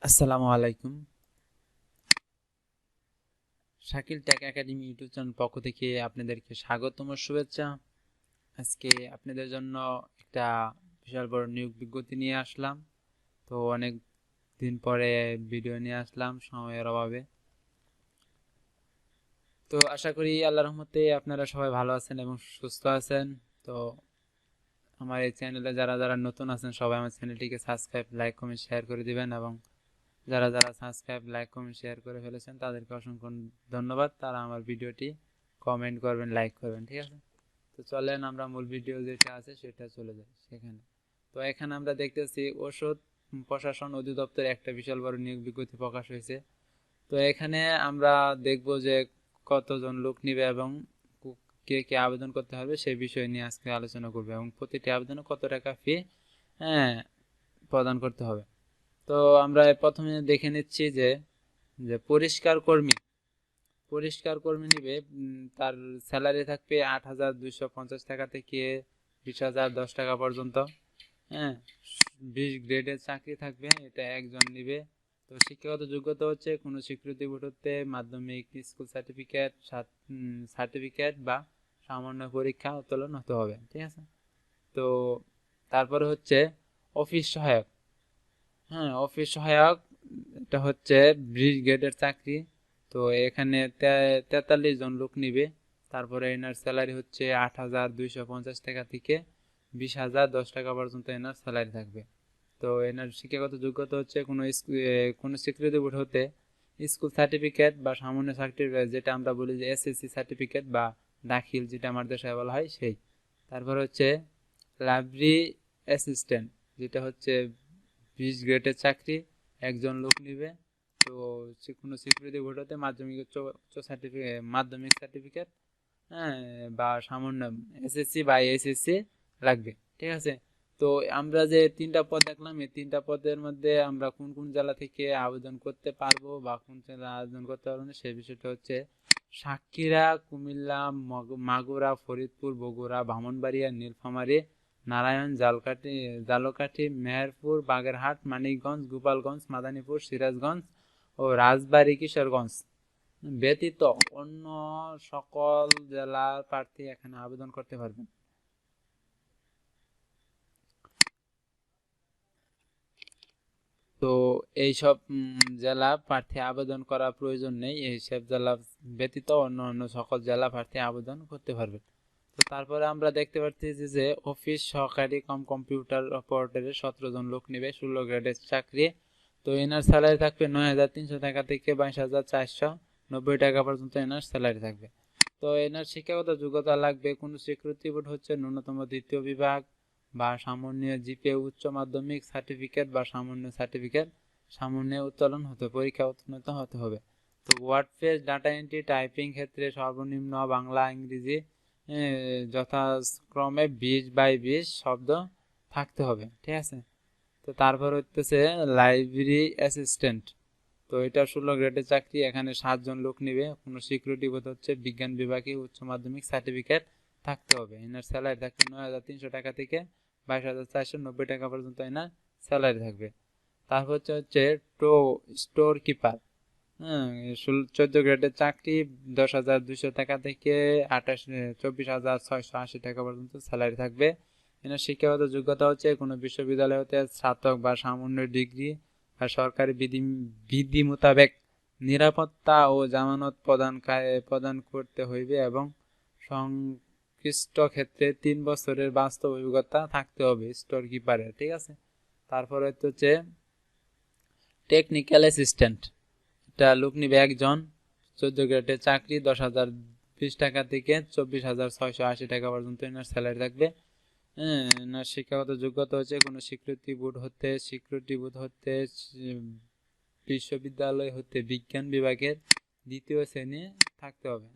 আসসালামু আলাইকুম। Shakil tech academy YouTube channel পক্ষ থেকে আপনাদেরকে স্বাগতম ও শুভেচ্ছা। আজকে আপনাদের জন্য একটা বিশাল বড় নিয়োগ বিজ্ঞপ্তি নিয়ে আসলাম। তো অনেক দিন পরে ভিডিও নিয়ে আসলাম সময়ের অভাবে। তো আশা করি আল্লাহর রহমতে আপনারা সবাই ভালো আছেন এবং সুস্থ আছেন। তো আমার এই চ্যানেলে যারা যারা নতুন আছেন সবাই আমার চ্যানেলটিকে সাবস্ক্রাইব, লাইক, কমেন্ট, শেয়ার করে দিবেন এবং যারা যারা সাবস্ক্রাইব, লাইক, কমেন্ট, শেয়ার করে ফেলেছেন তাদেরকে অসংখ্য ধন্যবাদ। তারা আমার ভিডিওটি কমেন্ট করবেন, লাইক করবেন, ঠিক আছে। তো চলেন আমরা মূল ভিডিও যেটা আছে সেটা চলে যাই সেখানে। তো এখানে আমরা দেখতেছি ওষুধ প্রশাসন অধিদপ্তরে একটা বিশাল বড় নিয়োগ বিজ্ঞপ্তি প্রকাশ হয়েছে। তো এখানে আমরা দেখব যে কতজন লোক নিবে এবং কে কে আবেদন করতে হবে সেই বিষয় নিয়ে আজকে আলোচনা করবো এবং প্রতিটি আবেদনে কত টাকা ফি হ্যাঁ প্রদান করতে হবে। তো আমরা প্রথমে দেখে নিচ্ছি যে যে পরিষ্কার কর্মী নিবে। তার স্যালারি থাকবে ৮,২৫০ টাকা থেকে ২০,০১০ টাকা পর্যন্ত। হ্যাঁ, ২০ গ্রেডের চাকরি থাকবে, এটা একজন নিবে। তো শিক্ষাগত যোগ্যতা হচ্ছে কোনো স্বীকৃতি বোর্ড হতে মাধ্যমিক, স্কুল সার্টিফিকেট বা সামান্য পরীক্ষা উত্তীর্ণ হতে হবে, ঠিক আছে। তো তারপরে হচ্ছে অফিস সহায়ক। হ্যাঁ, অফিস সহায়ক এটা হচ্ছে ২০ গ্রেডের চাকরি। তো এখানে ৪৩ জন লোক নিবে। তারপরে এনার স্যালারি হচ্ছে ৮,২৫০ টাকা থেকে ২০,০১০ টাকা পর্যন্ত এনার স্যালারি থাকবে। তো এনার শিক্ষাগত যোগ্যতা হচ্ছে কোনো স্বীকৃতি বোর্ড হতে স্কুল সার্টিফিকেট বা সামান্য সার্টিফিকেট, যেটা আমরা বলি যে এসএসসি সার্টিফিকেট বা দাখিল, যেটা আমার দেশে বলা হয় সেই। তারপর হচ্ছে লাইব্রেরি অ্যাসিস্ট্যান্ট, যেটা হচ্ছে ২০ গ্রেডের চাকরি, একজন লোক নিবে। তো কোনো স্বীকৃতি বোর্ড হতে মাধ্যমিক সার্টিফিকেট, হ্যাঁ, বা সামান্য এসএসসি বা এইচএসসি লাগবে, ঠিক আছে। তো আমরা যে তিনটা পদ দেখলাম, এই তিনটা পদের মধ্যে আমরা কোন কোন জেলা থেকে আবেদন করতে পারবো বা কোন জেলা আবেদন করতে পারবো না সেই বিষয়টা হচ্ছে সাতক্ষীরা, কুমিল্লা, মাগুরা, ফরিদপুর, বগুড়া, ব্রাহ্মণবাড়িয়া, নীলফামারী, নারায়ণ, ঝালকাঠি, মেহেরপুর, বাগেরহাট, মানিকগঞ্জ, গোপালগঞ্জ, মাদারীপুর, সিরাজগঞ্জ ও রাজবাড়ী, কিশোরগঞ্জ ব্যতীত অন্য সকল জেলার প্রার্থী এখানে আবেদন করতে পারবেন। তো এইসব জেলা প্রার্থী আবেদন করার প্রয়োজন নেই, এইসব জেলা ব্যতীত অন্য অন্য সকল জেলা প্রার্থী আবেদন করতে পারবেন। তো তারপরে আমরা দেখতে পাচ্ছি যে অফিস সহকারী কম্পিউটার অপারেটরের ১৭ জন লোক নেবে, ১৬ গ্রেডের চাকরি। তো এনার স্যালারি থাকবে ৯,৩০০ টাকা থেকে ২২,৪৯০ টাকা পর্যন্ত এনার স্যালারি থাকবে। তো এনার শিক্ষাগত যোগ্যতা লাগবে কোনো স্বীকৃতি বোর্ড হচ্ছে ন্যূনতম দ্বিতীয় বিভাগ বা সামান্য জিপিএ, উচ্চ মাধ্যমিক সার্টিফিকেট বা সামান্য উত্তোলন হতে পরীক্ষা উত্তীর্ণ হতে হবে। তো ওয়ার্ডপ্রেস, ডাটা এন্ট্রি, টাইপিং ক্ষেত্রে সর্বনিম্ন বাংলা ইংরেজি যথাক্রমে 20/20 শব্দ থাকতে হবে, ঠিক আছে। তো তারপর হচ্ছে লাইব্রেরি অ্যাসিস্ট্যান্ট। তো এটা ১৬ গ্রেডের চাকরি, এখানে ৭ জন লোক নিবে। কোনো সিকিউরিটি বোধ হচ্ছে বিজ্ঞান বিভাগে উচ্চ মাধ্যমিক সার্টিফিকেট থাকতে হবে। এনার স্যালারি থাকবে ৯,৩০০ টাকা থেকে ২২,৪৯০ টাকা পর্যন্ত এনার স্যালারি থাকবে। তারপর হচ্ছে স্টোর কিপার। হ্যাঁ, ১৪ গ্রেডের চাকরি, ১০,২০০ টাকা থেকে ২৪,৬৮০ টাকা পর্যন্ত স্যালারি থাকবে। এনার শিক্ষাগত যোগ্যতা হচ্ছে কোনো বিশ্ববিদ্যালয় হতে স্নাতক বা সামান্য ডিগ্রি আর সরকারি বিধি মোতাবেক নিরাপত্তা ও জামানত প্রদান করতে হইবে এবং সংশ্লিষ্ট ক্ষেত্রে ৩ বছরের বাস্তব অভিজ্ঞতা থাকতে হবে স্টোর কিপারের, ঠিক আছে। তারপরে হচ্ছে টেকনিক্যাল অ্যাসিস্ট্যান্ট, এটা লোক নিবে একজন, ১৪ গ্রেডের চাকরি, ১০,০২০ টাকা থেকে ২৪,৬৮০ টাকা পর্যন্ত এনার স্যালারি থাকবে। হ্যাঁ, এনার শিক্ষাগত যোগ্যতা হচ্ছে কোনো স্বীকৃতি বোর্ড হতে বিশ্ববিদ্যালয় হতে বিজ্ঞান বিভাগের ২য় শ্রেণী থাকতে হবে,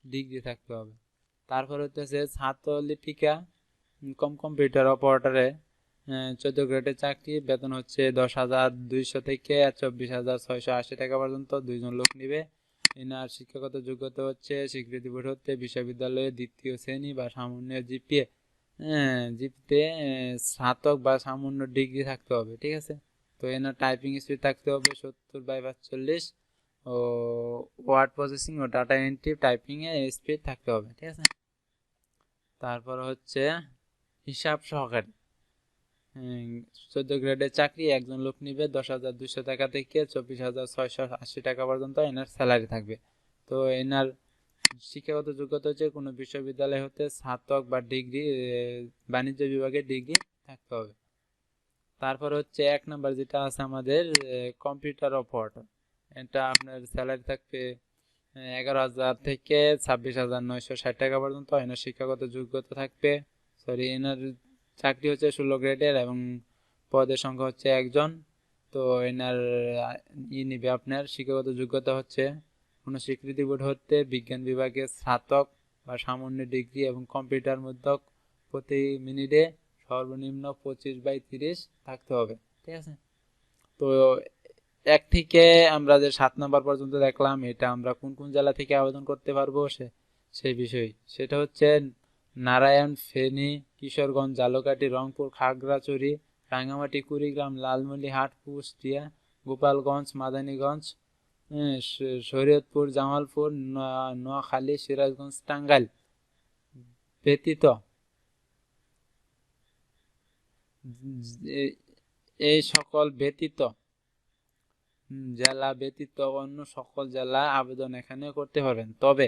ডিগ্রি থাকতে হবে। তারপর হচ্ছে ছাত্রলিপিকা কম্পিউটার অপারেটরে ১৪ গ্রেডের চাকরি, বেতন হচ্ছে ১০,২০০ থেকে ২৪,৬৮০ টাকা পর্যন্ত, ২ জন লোক নিবে। এনার শিক্ষাগত যোগ্যতা হচ্ছে স্বীকৃতি বোর্ড হতে বিশ্ববিদ্যালয়ের ২য় শ্রেণী বা সামান্য জিপিতে স্নাতক বা সামান্য ডিগ্রি থাকতে হবে, ঠিক আছে। তো এনার টাইপিং স্পিড থাকতে হবে 70/45, ও ওয়ার্ড প্রসেসিং ও ডাটা এন্ট্রি টাইপিং এ স্পিড থাকতে হবে, ঠিক আছে। তারপর হচ্ছে হিসাব সহকারী, 14 গ্রেডের চাকরি, একজন লোক নিবে, 10,200 টাকা থেকে 24,680 টাকা পর্যন্ত এনার স্যালারি থাকবে। তো এনার শিক্ষাগত যোগ্যতা হচ্ছে কোনো বিশ্ববিদ্যালয় হতে স্নাতক বা ডিগ্রি, বাণিজ্য বিভাগে ডিগ্রি থাকতে হবে। তারপর হচ্ছে 1 নাম্বার যেটা আছে আমাদের কম্পিউটার অপারেটর, এটা আপনার স্যালারি থাকবে 11,000 থেকে 26,960 টাকা পর্যন্ত। এনার শিক্ষাগত যোগ্যতা থাকবে, এনার চাকরি হচ্ছে 16 গ্রেডের এবং পদের সংখ্যা হচ্ছে একজন। তো এনার নিবে আপনার শিক্ষাগত যোগ্যতা হচ্ছে কোনো স্বীকৃতি বোর্ড হতে বিজ্ঞান বিভাগে স্নাতক বা সামান্য ডিগ্রি এবং কম্পিউটার মধ্যক প্রতি মিনিটে সর্বনিম্ন 25/30 থাকতে হবে, ঠিক আছে। তো 1 থেকে আমরা যে 7 নাম্বার পর্যন্ত দেখলাম, এটা আমরা কোন কোন জেলা থেকে আবেদন করতে পারবো সেই বিষয়, সেটা হচ্ছে নারায়ণ, ফেনী, কিশোরগঞ্জ, ঝালকাঠি, রংপুর, খাগড়াছড়ি, রাঙ্গামাটি, কুড়িগ্রাম, লালমনিরহাট, কুষ্টিয়া, গোপালগঞ্জ, মাদারীগঞ্জ, শরীয়তপুর, জামালপুর, নোয়াখালী, সিরাজগঞ্জ, টাঙ্গাইল ব্যতীত এই সকল ব্যতীত জেলা ব্যতীত অন্য সকল জেলা আবেদন এখানে করতে পারবেন। তবে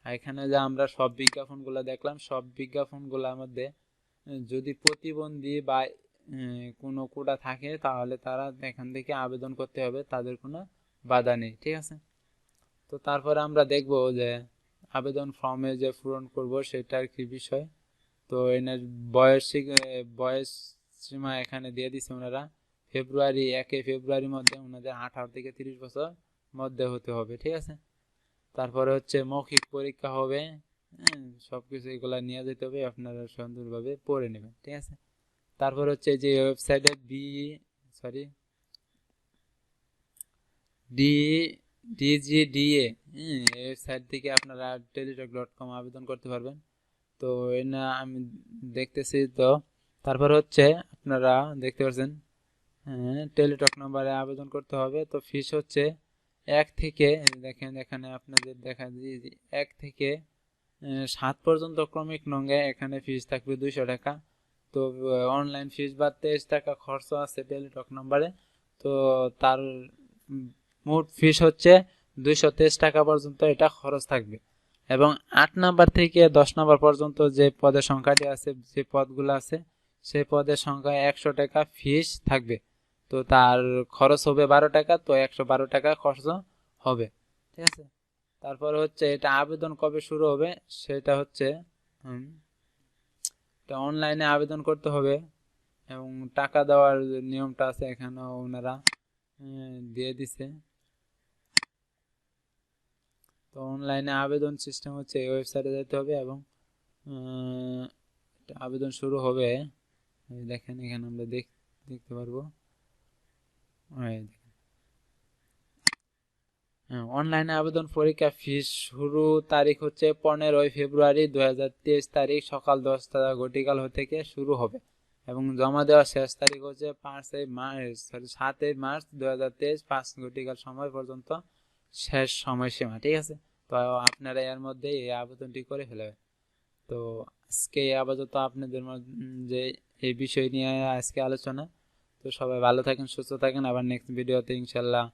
এখানে যে আমরা সব বিজ্ঞাপনগুলো দেখলাম, সব বিজ্ঞাপনগুলোর মধ্যে যদি প্রতিবন্ধী বা কোনো কোটা থাকে তাহলে তারা এখান থেকে আবেদন করতে হবে, তাদের কোনো বাধা নেই, ঠিক আছে। তো তারপরে আমরা দেখব যে আবেদন ফর্মে যে পূরণ করব সেটার কি বিষয়। তো এনার বয়স সীমা এখানে দিয়ে দিচ্ছে ওনারা, 1 ফেব্রুয়ারির মধ্যে ওনাদের 18 থেকে 30 বছর মধ্যে হতে হবে, ঠিক আছে। তারপরে হচ্ছে মৌখিক পরীক্ষা হবে, সবকিছু এগুলা নিয়ে যেতে হবে, আপনারা সুন্দরভাবে পড়ে নেবেন, ঠিক আছে। তারপর হচ্ছে যে ওয়েবসাইটে DGDA ওয়েবসাইট থেকে আপনারা teletalk.com আবেদন করতে পারবেন। তো না আমি দেখতেছি। তো তারপর হচ্ছে আপনারা দেখতে পাচ্ছেন টেলিটক নম্বরে আবেদন করতে হবে। তো ফিস হচ্ছে 1 থেকে, দেখেন এখানে আপনাদের দেখা দিয়ে 1 থেকে 7 পর্যন্ত ক্রমিক নঙ্গে এখানে ফিস থাকবে 200 টাকা। তো অনলাইন ফিস বা 23 টাকা খরচ আছে টেলিটক নম্বরে। তো তার মোট ফিস হচ্ছে 223 টাকা পর্যন্ত এটা খরচ থাকবে। এবং 8 নাম্বার থেকে 10 নাম্বার পর্যন্ত যে পদের সংখ্যাটি আছে, যে পদগুলো আছে, সেই পদের সংখ্যা 100 টাকা ফিস থাকবে। তো তার খরচ হবে 12 টাকা, তো 112 টাকা খরচ হবে, ঠিক আছে। তারপর হচ্ছে এটা আবেদন কবে শুরু হবে সেটা হচ্ছে এটা অনলাইনে আবেদন করতে হবে এবং টাকা দেওয়ার নিয়মটা আছে এখানে ওনারা দিয়ে দিছে। তো অনলাইনে আবেদন সিস্টেম হচ্ছে এই ওয়েবসাইটে যেতে হবে এবং আবেদন শুরু হবে। দেখেন এখানে আমরা দেখতে পারবো। অনলাইনে আবেদন পরীক্ষা ফিস শুরু তারিখ হচ্ছে 15 ফেব্রুয়ারি 2023 তারিখ সকাল 10টা ঘটিকাল থেকে শুরু হবে এবং জমা দেওয়ার শেষ তারিখ হচ্ছে 7 মার্চ 2023 5 ঘটিকাল সময় পর্যন্ত শেষ সময়সীমা, ঠিক আছে। তো আপনারা এর মধ্যে এই আবেদনটি করে ফেলবেন। তো আজকে আপাতত আপনাদের যে এই বিষয় নিয়ে আজকে আলোচনা। তো সবাই ভালো থাকেন, সুস্থ থাকেন। আবার নেক্সট ভিডিওতে ইনশাল্লাহ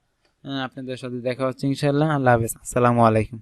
আপনাদের সাথে দেখা হচ্ছে ইনশাল্লাহ। আল্লাহ হাফেজ, আসসালামু আলাইকুম।